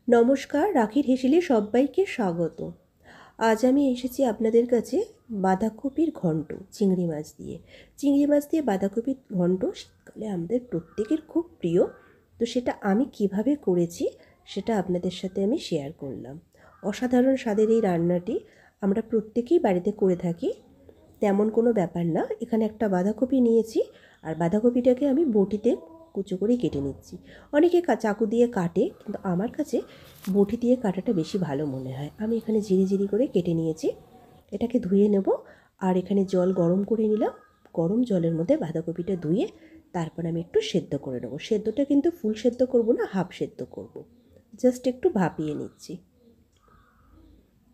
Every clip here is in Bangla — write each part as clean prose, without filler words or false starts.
নমস্কার, রাখির হেসেলে সবাইকে স্বাগত। আজ আমি এসেছি আপনাদের কাছে বাঁধাকপির ঘন্ট চিংড়ি মাছ দিয়ে। চিংড়ি মাছ দিয়ে বাঁধাকপির ঘন্ট শীতকালে আমাদের প্রত্যেকের খুব প্রিয়। তো সেটা আমি কিভাবে করেছি সেটা আপনাদের সাথে আমি শেয়ার করলাম। অসাধারণ স্বাদের এই রান্নাটি আমরা প্রত্যেকেই বাড়িতে করে থাকি, তেমন কোনো ব্যাপার না। এখানে একটা বাঁধাকপি নিয়েছি, আর বাঁধাকপিটাকে আমি বটিতে কুচো করে কেটে নিচ্ছি। অনেকে চাকু দিয়ে কাটে, কিন্তু আমার কাছে বটি দিয়ে কাটাটা বেশি ভালো মনে হয়। আমি এখানে ঝিরি করে কেটে নিয়েছি। এটাকে ধুয়ে নেব, আর এখানে জল গরম করে নিলাম। গরম জলের মধ্যে বাঁধাকপিটা ধুয়ে তারপর আমি একটু সেদ্ধ করে নেব। সেদ্ধটা কিন্তু ফুল সেদ্ধ করব না, হাফ সেদ্ধ করব, জাস্ট একটু ভাপিয়ে নিচ্ছি।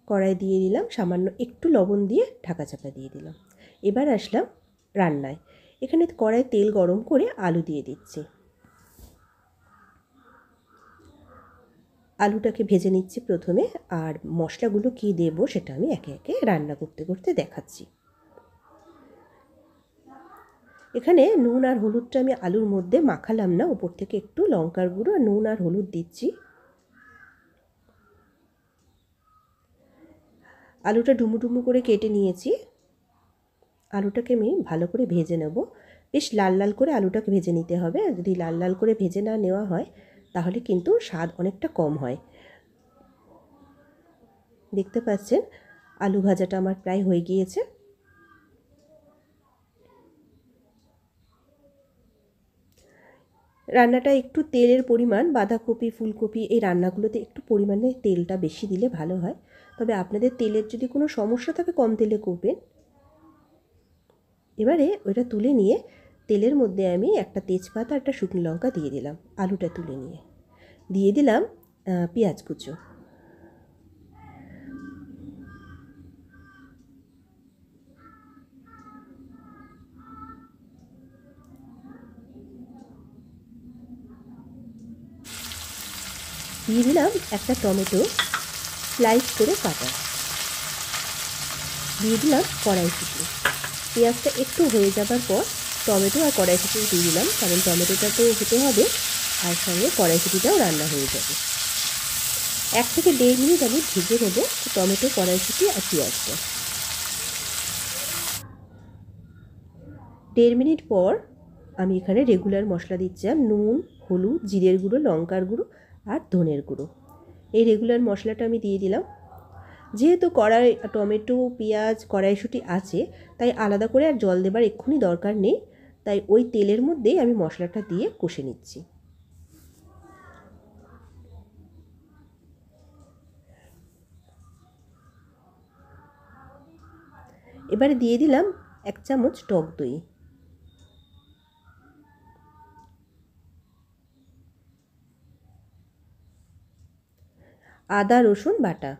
কড়াই দিয়ে দিলাম, সামান্য একটু লবণ দিয়ে ঢাকা চাপা দিয়ে দিলাম। এবার আসলাম রান্নায়। এখানে কড়াই তেল গরম করে আলু দিয়ে দিচ্ছি। আলুটাকে ভেজে নিচ্ছি প্রথমে, আর মশলাগুলো কী দেব সেটা আমি একে একে রান্না করতে করতে দেখাচ্ছি। এখানে নুন আর হলুদটা আমি আলুর মধ্যে মাখালাম না, উপর থেকে একটু লঙ্কার গুঁড়ো, নুন আর হলুদ দিচ্ছি। আলুটা ডুমু করে কেটে নিয়েছি। আলুটাকে আমি ভালো করে ভেজে নেব। বেশ লাল লাল করে আলুটাকে ভেজে নিতে হবে। যদি লাল লাল করে ভেজে না নেওয়া হয় তাহলে কিন্তু স্বাদ অনেকটা কম হয়। দেখতে পাচ্ছেন আলু ভাজাটা আমার প্রায় হয়ে গিয়েছে। রান্নাটা একটু তেলের পরিমাণ, বাঁধাকপি ফুলকপি এই রান্নাগুলোতে একটু পরিমাণে তেলটা বেশি দিলে ভালো হয়। তবে আপনাদের তেলের যদি কোনো সমস্যা থাকে কম তেলে করবেন। এবারে ওইটা তুলে নিয়ে তেলের মধ্যে আমি একটা তেজপাতা, একটা শুকনো লঙ্কা দিয়ে দিলাম। আলুটা তুলে নিয়ে দিয়ে দিলাম পেঁয়াজ কুচো। দিয়ে দিলাম একটা টমেটো স্লাইস করে কাটা। দিয়ে দিলাম কড়াইশুঁটি। পেঁয়াজটা একটু হয়ে যাবার পর টমেটো আর কড়াইশুঁটি দিয়ে দিলাম, কারণ টমেটোটা তো হতে হবে আর সঙ্গে কড়াইশুঁটিটাও রান্না হয়ে যাবে। 1 থেকে 1.5 মিনিট আমি ভেজে নেব টমেটো, কড়াইশুঁটি আর পেঁয়াজটা। 1.5 মিনিট পর আমি এখানে রেগুলার মশলা দিচ্ছিলাম, নুন, হলুদ, জিরের গুঁড়ো, লঙ্কার গুঁড়ো আর ধনের গুঁড়ো। এই রেগুলার মশলাটা আমি দিয়ে দিলাম। যেহেতু টমেটো, পেঁয়াজ, কড়াইশুঁটি আছে, তাই আলাদা করে আর জল দেবার এক্ষুনি দরকার নেই। তাই ওই তেলের মধ্যেই আমি মশলাটা দিয়ে কষে নিচ্ছি। এবারে দিয়ে দিলাম 1 চামচ টক দই। আদা রসুন বাটা।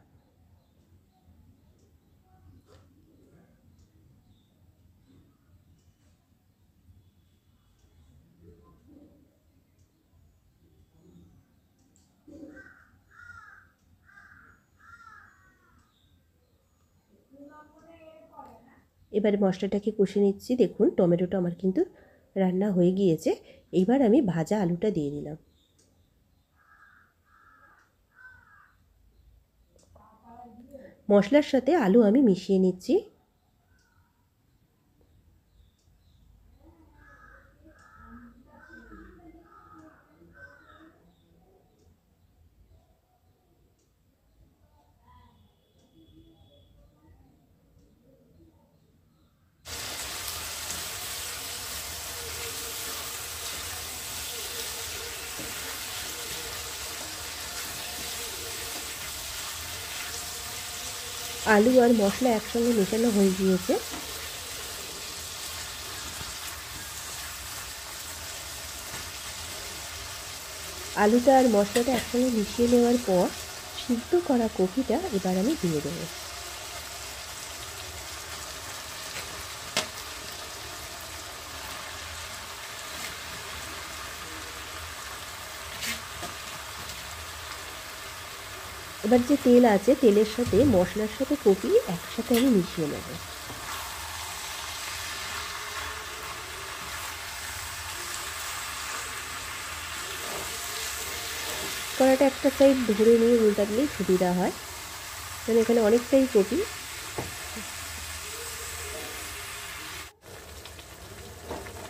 এবারে মশলাটাকে কষে নিচ্ছি। দেখুন টমেটোটা আমার কিন্তু রান্না হয়ে গিয়েছে। এইবার আমি ভাজা আলুটা দিয়ে দিলাম। মশলার সাথে আলু আমি মিশিয়ে নিচ্ছি। আলু আর মশলা একসঙ্গে মেশানো হয়ে গিয়েছে। আলুটা আর মশলাটা একসঙ্গে মিশিয়ে নেওয়ার পর সিদ্ধ করা কপিটা এবার আমি দিয়ে দেবো। এবার যে তেল আছে, তেলের সাথে মশলার সাথে কপি একসাথে আমি মিশিয়ে নেব। কড়াটা একটা সাইড ধরে নিয়ে উল্টালেই সুবিধা হয়, কারণ এখানে অনেকটাই কপি।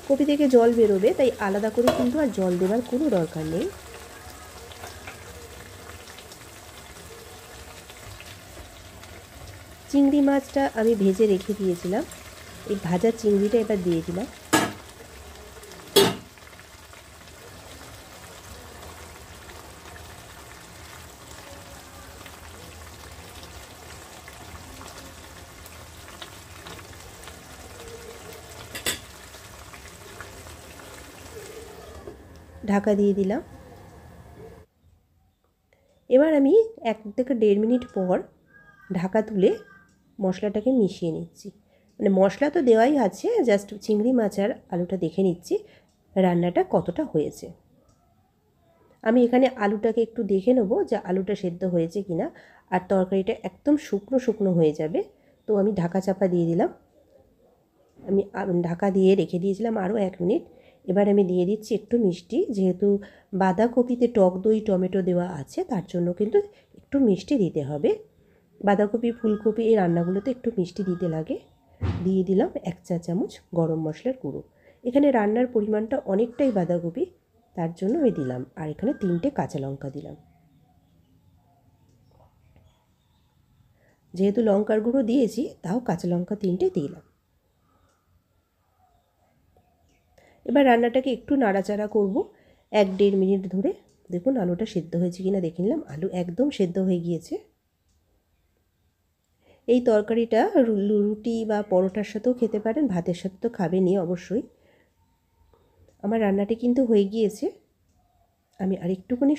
কপি থেকে জল বেরোবে, তাই আলাদা করে কিন্তু আর জল দেওয়ার কোনো দরকার নেই। চিংড়ি মাছটা আমি ভেজে রেখে দিয়েছিলাম, এই ভাজা চিংড়িটা এবার দিয়ে দিলাম। ঢাকা দিয়ে দিলাম। এবার আমি 1 থেকে 1.5 মিনিট পর ঢাকা তুলে মশলাটাকে মিশিয়ে নিচ্ছি। মানে মশলা তো দেওয়াই আছে, জাস্ট চিংড়ি মাছ আর আলুটা দেখে নিচ্ছি রান্নাটা কতটা হয়েছে। আমি এখানে আলুটাকে একটু দেখে নেবো যে আলুটা সেদ্ধ হয়েছে কিনা, আর তরকারিটা একদম শুকনো শুকনো হয়ে যাবে। তো আমি ঢাকা চাপা দিয়ে দিলাম। আমি ঢাকা দিয়ে রেখে দিয়েছিলাম আরও 1 মিনিট। এবার আমি দিয়ে দিচ্ছি একটু মিষ্টি, যেহেতু বাঁধাকপিতে টক দই টমেটো দেওয়া আছে, তার জন্য কিন্তু একটু মিষ্টি দিতে হবে। বাঁধাকপি ফুলকপি এই রান্নাগুলোতে একটু মিষ্টি দিতে লাগে। দিয়ে দিলাম 1 চা চামচ গরম মশলার গুঁড়ো। এখানে রান্নার পরিমাণটা অনেকটাই বাঁধাকপি, তার জন্য আমি দিলাম। আর এখানে 3টে কাঁচা লঙ্কা দিলাম। যেহেতু লঙ্কার গুঁড়ো দিয়েছি, তাও কাঁচা লঙ্কা 3টে দিলাম। এবার রান্নাটাকে একটু নাড়াচাড়া করব 1-1.5 মিনিট ধরে। দেখুন আলুটা সেদ্ধ হয়েছে কিনা দেখে নিলাম। আলু একদম সেদ্ধ হয়ে গিয়েছে। এই তরকারিটা রুটি বা পরোটার সাথেও খেতে পারেন, ভাতের সাথে তো খাবেনই অবশ্যই। আমার রান্নাটি কিন্তু হয়ে গিয়েছে। আমি আরেকটুখানি